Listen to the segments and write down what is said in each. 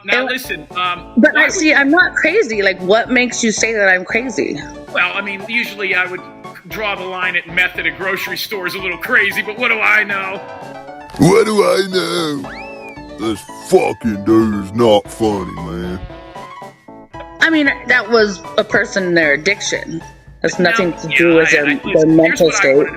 Now listen, but I'm not crazy. Like, what makes you say that I'm crazy? Well, I mean, usually I would draw the line at meth at a grocery store is a little crazy, but what do I know? What do I know? This fucking dude is not funny, man. I mean, that was a person in their addiction. That's nothing to do with their mental state.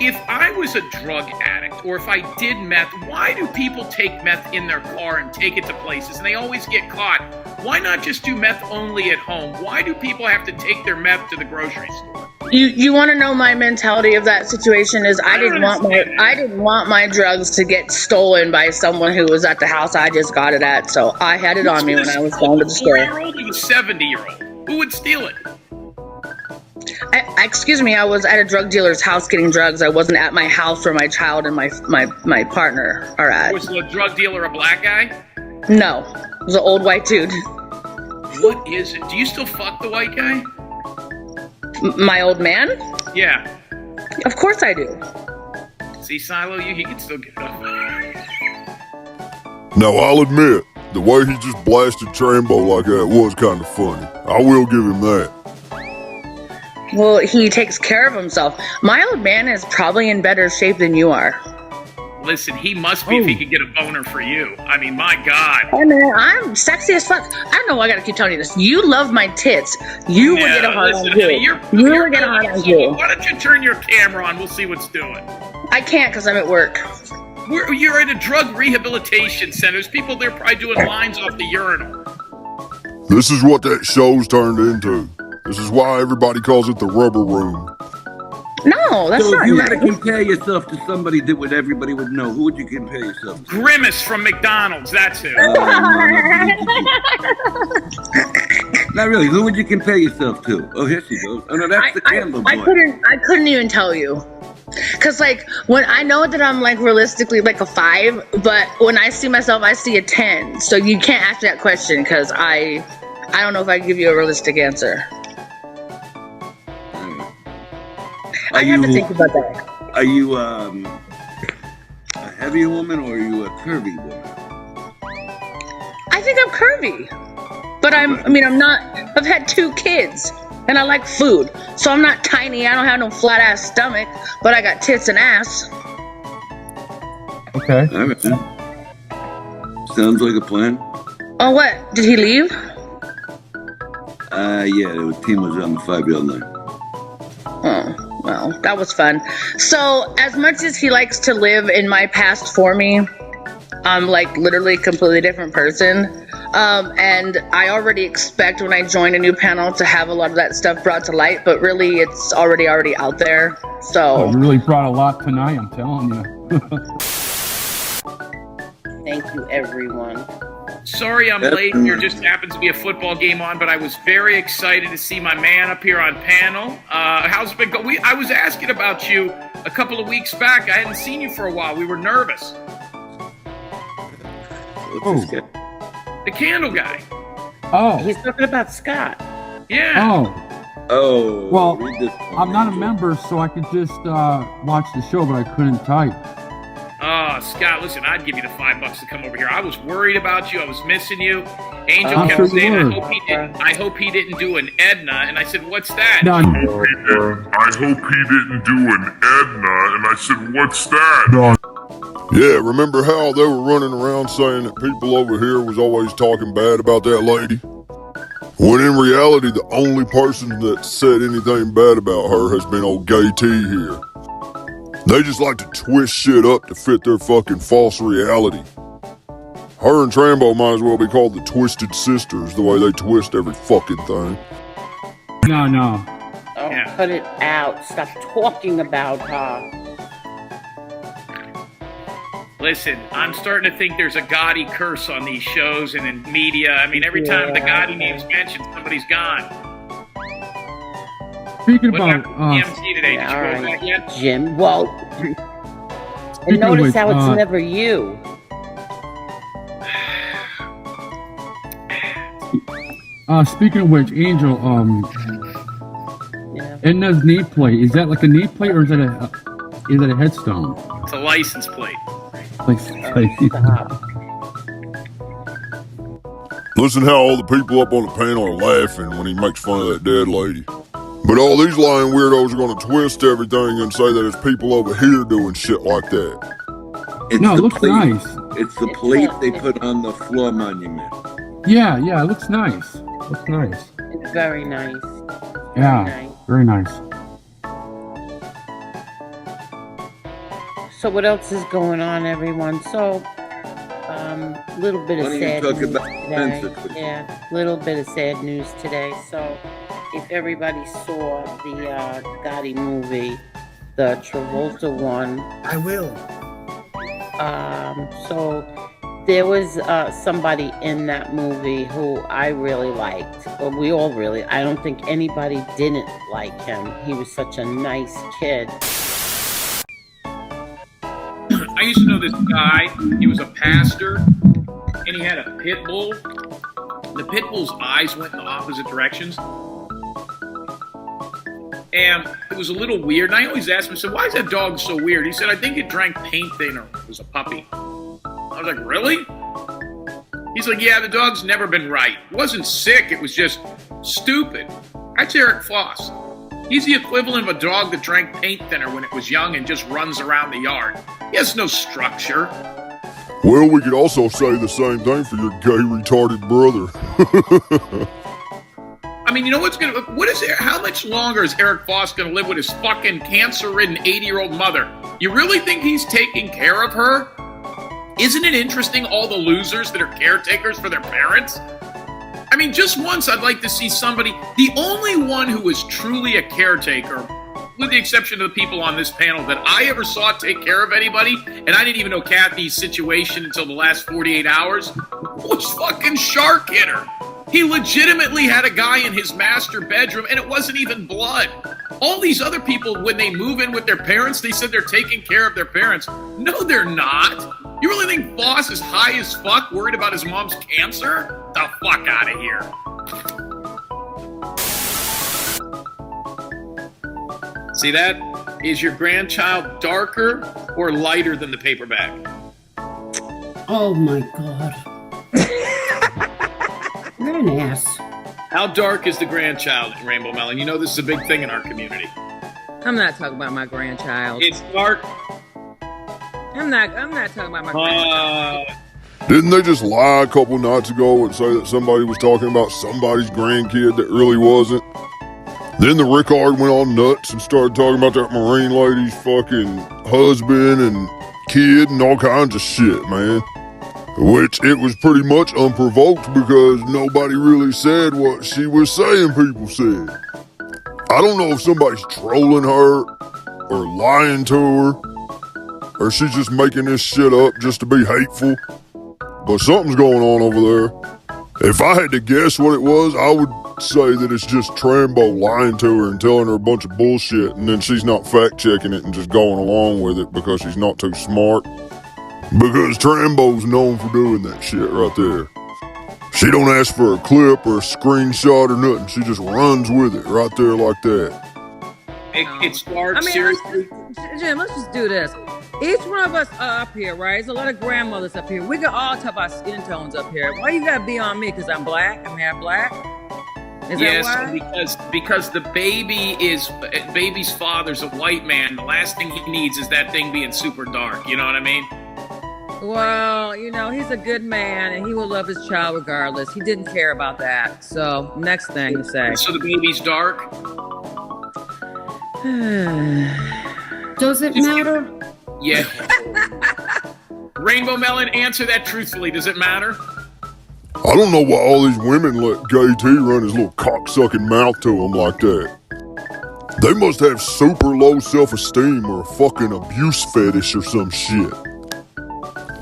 If I was a drug addict, or if I did meth, why do people take meth in their car and take it to places, and they always get caught? Why not just do meth only at home? Why do people have to take their meth to the grocery store? You want to know my mentality of that situation is I didn't want my drugs to get stolen by someone who was at the house I just got it at, so I had it on me when I was going to the store. 4-year-old or the 70-year-old? Who would steal it? Excuse me, I was at a drug dealer's house getting drugs. I wasn't at my house where my child and my partner are at. Was the drug dealer a black guy? No, it was an old white dude. What is it? Do you still fuck the white guy? My old man? Yeah. Of course I do. See, Silo, he can still get it up. Now, I'll admit, the way he just blasted Trambo like that was kind of funny. I will give him that. Well, he takes care of himself. My old man is probably in better shape than you are. Listen, he must be if he could get a boner for you. I mean, my God. Hey, man, I'm sexy as fuck. I don't know why I gotta keep telling you this. You love my tits. You would get a hard on you. You would get a hard on you. Why don't you turn your camera on? We'll see what's doing. I can't because I'm at work. You're at a drug rehabilitation center. There's people there probably doing lines off the urinal. This is what that show's turned into. This is why everybody calls it the rubber room. No, that's not So if you nice. had to compare yourself to somebody that everybody would know, who would you compare yourself to? Grimace from McDonald's, that's who. Not really. Who would you compare yourself to? Oh, here she goes. Oh, no, that's the candle boy. I couldn't even tell you. Because, like, when I know that I'm, like, realistically, like, a 5, but when I see myself, I see a 10. So you can't ask that question because I don't know if I can give you a realistic answer. I have to think about that. Are you a heavy woman or are you a curvy woman? I think I'm curvy. But I'm not, I've had 2 kids and I like food. So I'm not tiny. I don't have no flat ass stomach, but I got tits and ass. Okay. All right. Sounds like a plan. Oh, what? Did he leave? Yeah, the team was on the 5-yard line. Oh. Well, that was fun. So, as much as he likes to live in my past for me, I'm like literally a completely different person. And I already expect when I join a new panel to have a lot of that stuff brought to light, but really it's already out there. So you really brought a lot tonight, I'm telling you. Thank you, everyone. Sorry I'm late. There just happens to be a football game on, but I was very excited to see my man up here on panel. How's it been going? I was asking about you a couple of weeks back. I hadn't seen you for a while. We were nervous. What's this guy? The candle guy. Oh. He's talking about Scott. Yeah. Oh. Well, I'm not a member, so I could just watch the show, but I couldn't type. Scott, listen, I'd give you the $5 to come over here. I was worried about you. I was missing you. Angel I'm kept sure saying, you I hope he didn't do an Edna. And I said, what's that? No, I hope he didn't do an Edna. And I said, what's that? No. Yeah, remember how they were running around saying that people over here was always talking bad about that lady? When in reality, the only person that said anything bad about her has been old Gay T here. They just like to twist shit up to fit their fucking false reality. Her and Trambo might as well be called the Twisted Sisters, the way they twist every fucking thing. No. Oh, yeah. Cut it out. Stop talking about her. Listen, I'm starting to think there's a Gotti curse on these shows and in media. I mean, every time the Gotti name's mentioned, somebody's gone. Speaking What about happened to DMT today? Did you go back yet? Jim, well, and Speaking of notice which, how it's never you. speaking of which, Angel, Yeah. Edna's nameplate, is that like a nameplate or is it a headstone? It's a license plate. Like, Stop. Listen how all the people up on the panel are laughing when he makes fun of that dead lady. But all these lying weirdos are going to twist everything and say that it's people over here doing shit like that. It's no, it the looks plate. nice. It's the plate they put on the floor monument. Yeah, it looks nice. Looks nice. It's very nice. Yeah, very nice. So what else is going on, everyone? So, little bit of Why don't you sad talk news about today. Spencer, please? Yeah, little bit of sad news today. So, if everybody saw the Gotti movie, the Travolta one, I will. so there was somebody in that movie who I really liked. Or we all really. I don't think anybody didn't like him. He was such a nice kid. I used to know this guy. He was a pastor, and he had a pit bull. The pit bull's eyes went in the opposite directions. And it was a little weird. And I always asked him, I said, why is that dog so weird? He said, I think it drank paint thinner. It was a puppy. I was like, really? He's like, yeah, the dog's never been right. It wasn't sick. It was just stupid. That's Eric Foss. He's the equivalent of a dog that drank paint thinner when it was young and just runs around the yard. He has no structure. Well, we could also say the same thing for your gay retarded brother. I mean, you know how much longer is Eric Foss going to live with his fucking cancer-ridden 80-year-old mother? You really think he's taking care of her? Isn't it interesting, all the losers that are caretakers for their parents? I mean, just once I'd like to see somebody, the only one who was truly a caretaker, with the exception of the people on this panel, that I ever saw take care of anybody, and I didn't even know Kathy's situation until the last 48 hours, was fucking Shark Hitter. He legitimately had a guy in his master bedroom, and it wasn't even blood. All these other people, when they move in with their parents, they said they're taking care of their parents. No, they're not. You really think Foss is high as fuck, worried about his mom's cancer? The fuck out of here. See that? Is your grandchild darker or lighter than the paperback? Oh my God. You're an ass. How dark is the grandchild, Rainbow Melon? You know this is a big thing in our community. I'm not talking about my grandchild. It's dark. I'm not talking about my grandchild. Didn't they just lie a couple nights ago and say that somebody was talking about somebody's grandkid that really wasn't? Then the Rickard went all nuts and started talking about that Marine lady's fucking husband and kid and all kinds of shit, man. Which it was pretty much unprovoked because nobody really said what she was saying people said. I don't know if somebody's trolling her or lying to her or she's just making this shit up just to be hateful. But something's going on over there. If I had to guess what it was, I would say that it's just Trambo lying to her and telling her a bunch of bullshit and then she's not fact-checking it and just going along with it because she's not too smart. Because Trambo's known for doing that shit right there. She don't ask for a clip or a screenshot or nothing. She just runs with it right there like that. It starts, I mean, seriously. Jim, let's just do this. Each one of us are up here, right? There's a lot of grandmothers up here. We can all talk about skin tones up here. Why you gotta be on me? Because I'm black? I'm half black? Is Yes, that why? because the baby's father's a white man. The last thing he needs is that thing being super dark. You know what I mean? Well, you know, he's a good man and he will love his child regardless. He didn't care about that. So, next thing to say. So the baby's dark? Does it matter? Yeah. Rainbow Melon, answer that truthfully. Does it matter? I don't know why all these women let Gay T run his little cock-sucking mouth to them like that. They must have super low self-esteem or a fucking abuse fetish or some shit.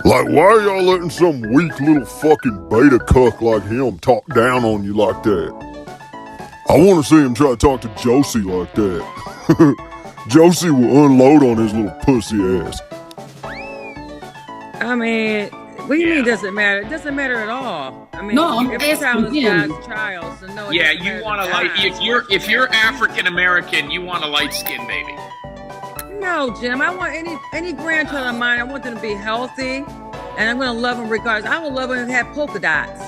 Like, why are y'all letting some weak little fucking beta cuck like him talk down on you like that? I want to see him try to talk to Josie like that. Josie will unload on his little pussy ass. I mean, what do you mean it doesn't matter? It doesn't matter at all. I mean, No, I'm every child asking is him. God's child, so no. Yeah, you want a light. If you're African American, you want a light skinned baby. No, Jim. I want any grandchild of mine. I want them to be healthy, and I'm going to love them regardless. I would love them to have polka dots.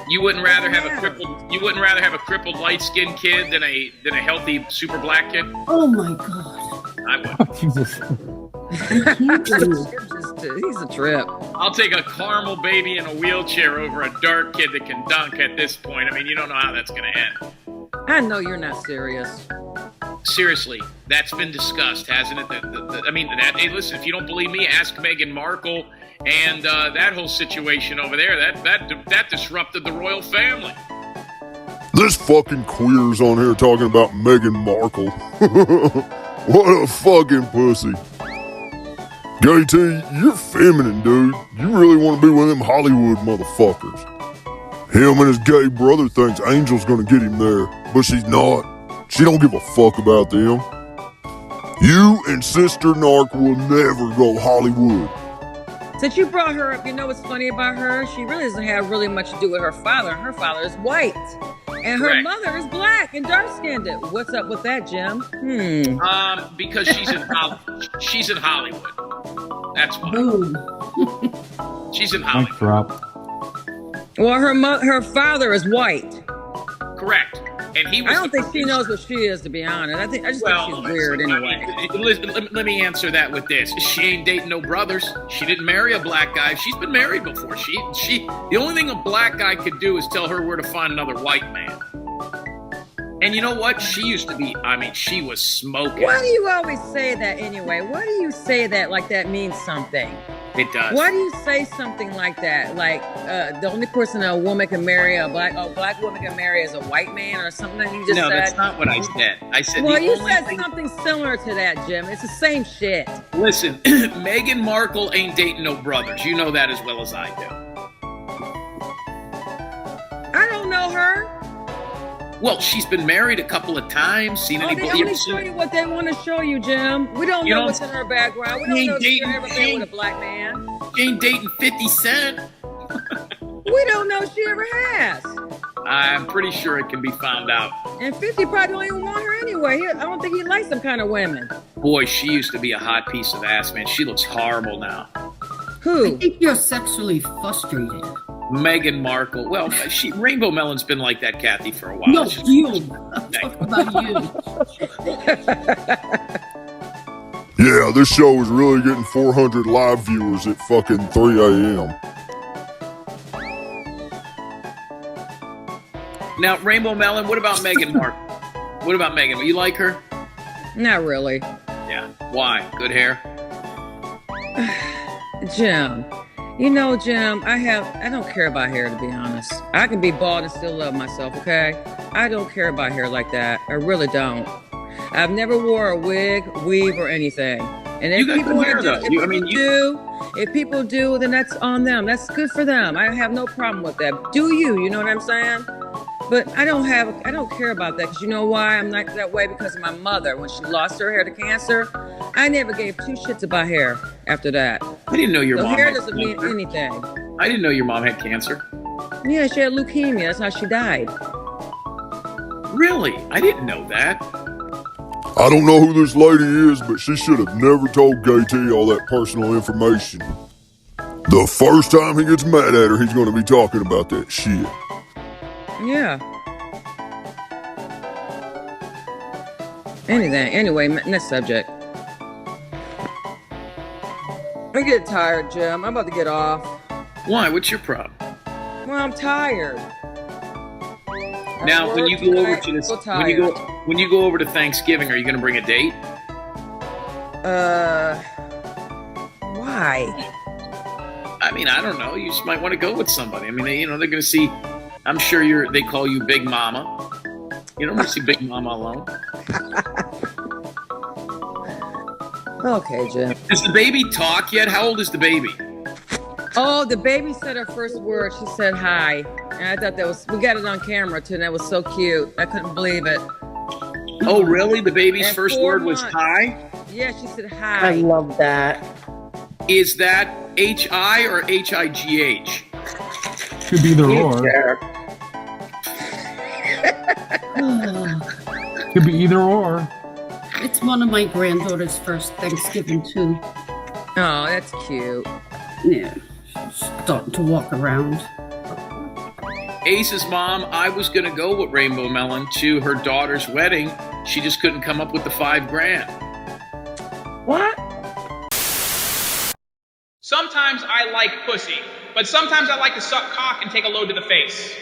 You wouldn't rather have a crippled light skinned kid than a healthy super black kid? Oh my God. I would. Jesus. He's a trip. I'll take a caramel baby in a wheelchair over a dark kid that can dunk at this point. I mean, you don't know how that's going to end. I know you're not serious. Seriously, that's been discussed, hasn't it? Hey, listen, if you don't believe me, ask Meghan Markle and that whole situation over there. That disrupted the royal family. This fucking queer's on here talking about Meghan Markle. What a fucking pussy. Gay T, you're feminine, dude. You really want to be one of them Hollywood motherfuckers. Him and his gay brother thinks Angel's gonna get him there, but she's not. She don't give a fuck about them. You and Sister Narc will never go Hollywood. Since you brought her up, you know what's funny about her? She really doesn't have really much to do with her father. Her father is white. And her Correct. mother is black and dark-skinned. What's up with that, Jim? Because she's in Hollywood. That's why. Boom. She's in Mic Hollywood. drop. Well, her father is white. Correct. And he was I don't think she knows what she is, to be honest. I just think she's weird anyway. Let me answer that with this. She ain't dating no brothers. She didn't marry a black guy. She's been married before. The only thing a black guy could do is tell her where to find another white man. And you know what? She used to be, she was smoking. Why do you always say that anyway? Why do you say that like that means something? It does. Why do you say something like that? Like the only person a woman can marry, a black woman can marry is a white man or something that you just said? No, that's not what I said. I said well, the you only said thing... something similar to that, Jim. It's the same shit. Listen, Meghan Markle ain't dating no brothers. You know that as well as I do. I don't know her. Well, she's been married a couple of times. They only show you what they want to show you, Jim. We don't know what's in her background. We don't know if she's ever been with a black man. She ain't dating 50 Cent. We don't know if she ever has. I'm pretty sure it can be found out. And 50 probably don't even want her anyway. I don't think he likes them kind of women. Boy, she used to be a hot piece of ass, man. She looks horrible now. Who? I think you're sexually frustrated. Meghan Markle. Well, Rainbow Melon's been like that, Kathy, for a while. No, you. I'm talking about you. Yeah, this show is really getting 400 live viewers at fucking 3 a.m. Now, Rainbow Melon, what about Meghan Markle? What about Meghan? You like her? Not really. Yeah. Why? Good hair? Jim. You know, Jim, I don't care about hair, to be honest. I can be bald and still love myself, okay? I don't care about hair like that. I really don't. I've never wore a wig, weave, or anything. And if people do, then that's on them. That's good for them. I have no problem with that. Do you know what I'm saying? But I don't care about that, because you know why I'm not that way? Because of my mother. When she lost her hair to cancer, I never gave two shits about hair after that. I didn't know your mom hair had doesn't mean cancer. anything. I didn't know your mom had cancer. Yeah, she had leukemia. That's how she died. Really? I didn't know that. I don't know who this lady is, but she should have never told Gay T all that personal information. The first time he gets mad at her, he's going to be talking about that shit. Yeah. Anyway, next subject. I'm getting tired, Jim. I'm about to get off. Why? What's your problem? Well, I'm tired. Now, when you go over to this, when you go over to Thanksgiving, are you going to bring a date? Why? I mean, I don't know. You just might want to go with somebody. I mean, they're going to see. I'm sure they call you Big Mama. You don't want to see Big Mama alone. Okay, Jim. Does the baby talk yet? How old is the baby? Oh, the baby said her first word. She said hi. And I thought we got it on camera too, and that was so cute. I couldn't believe it. Oh, really? The baby's At first 4 word was months. hi? Yeah, she said I hi. love that. Is that H-I or H-I-G-H? Could be either or. Could be either or. It's one of my granddaughter's first Thanksgiving too. Oh, that's cute. Yeah, she's starting to walk around. Ace's mom, I was going to go with Rainbow Melon to her daughter's wedding. She just couldn't come up with the $5,000. What? Sometimes I like pussy, but sometimes I like to suck cock and take a load to the face.